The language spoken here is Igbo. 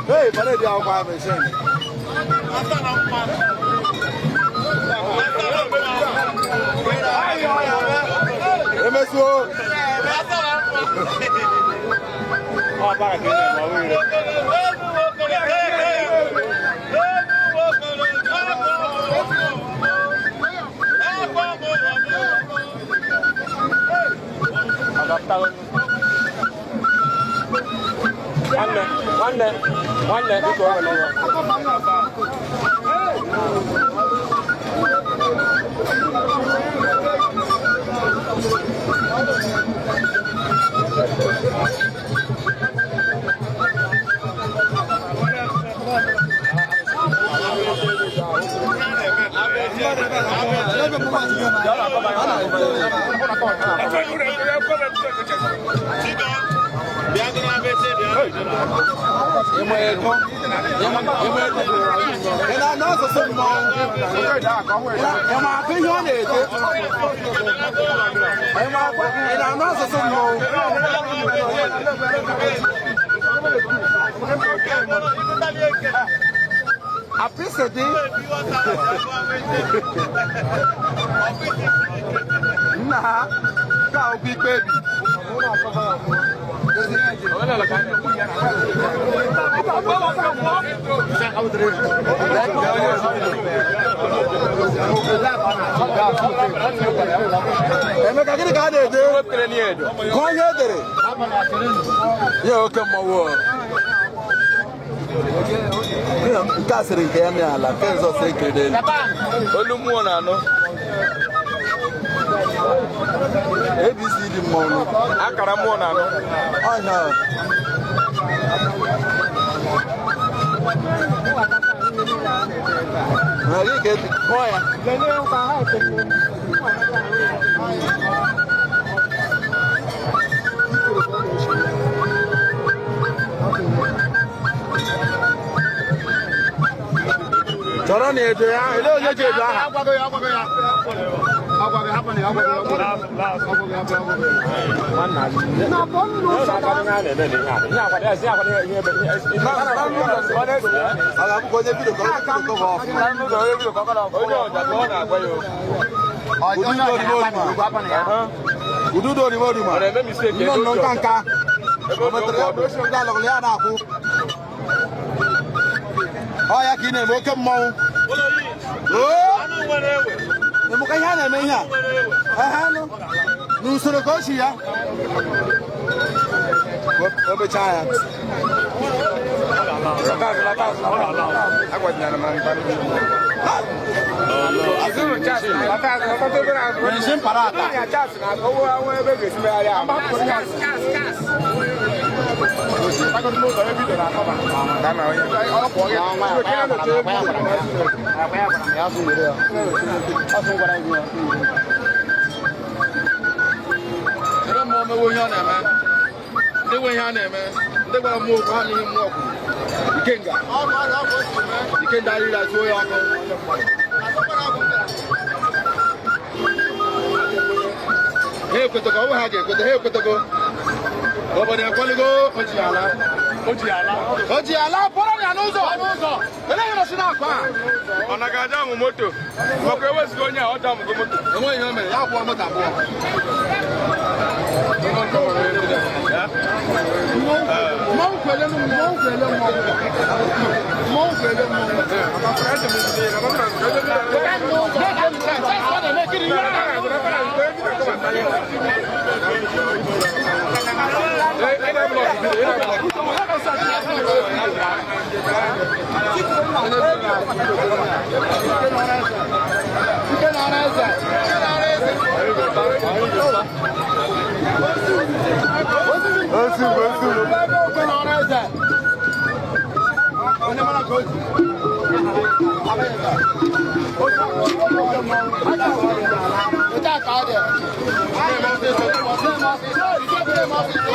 Hey, but they are quite the same. One day, ABCD mono. Akara mono no. Oh no. Mari get boy. Lele on ka ha pe. Choro ni edo ya, ele o je edo ha. Agbago ya. Mukanya na meha. No. Nusoro koshi ya. Obe chaya. Agwa na man ban. Azuru chat. Ata to bra. Nsin parata. Ya chat na ko wa ebe gesi me ya. Kas. Ako mo do video na ko ba. Dama o. O ko ya. Ko kena no te. Apa ya su video. Asu bara ni. here, man. They were here, man. They were more running him walk. You can't go. You can't die like so young. Hey, put the go ahead, put the hair, put the go. Over there, Poligo, Ojiala, put on your nose. The name of Sinapa. On a Gadam moto. Okay, what's going on? I'm going to go. I'm going to What's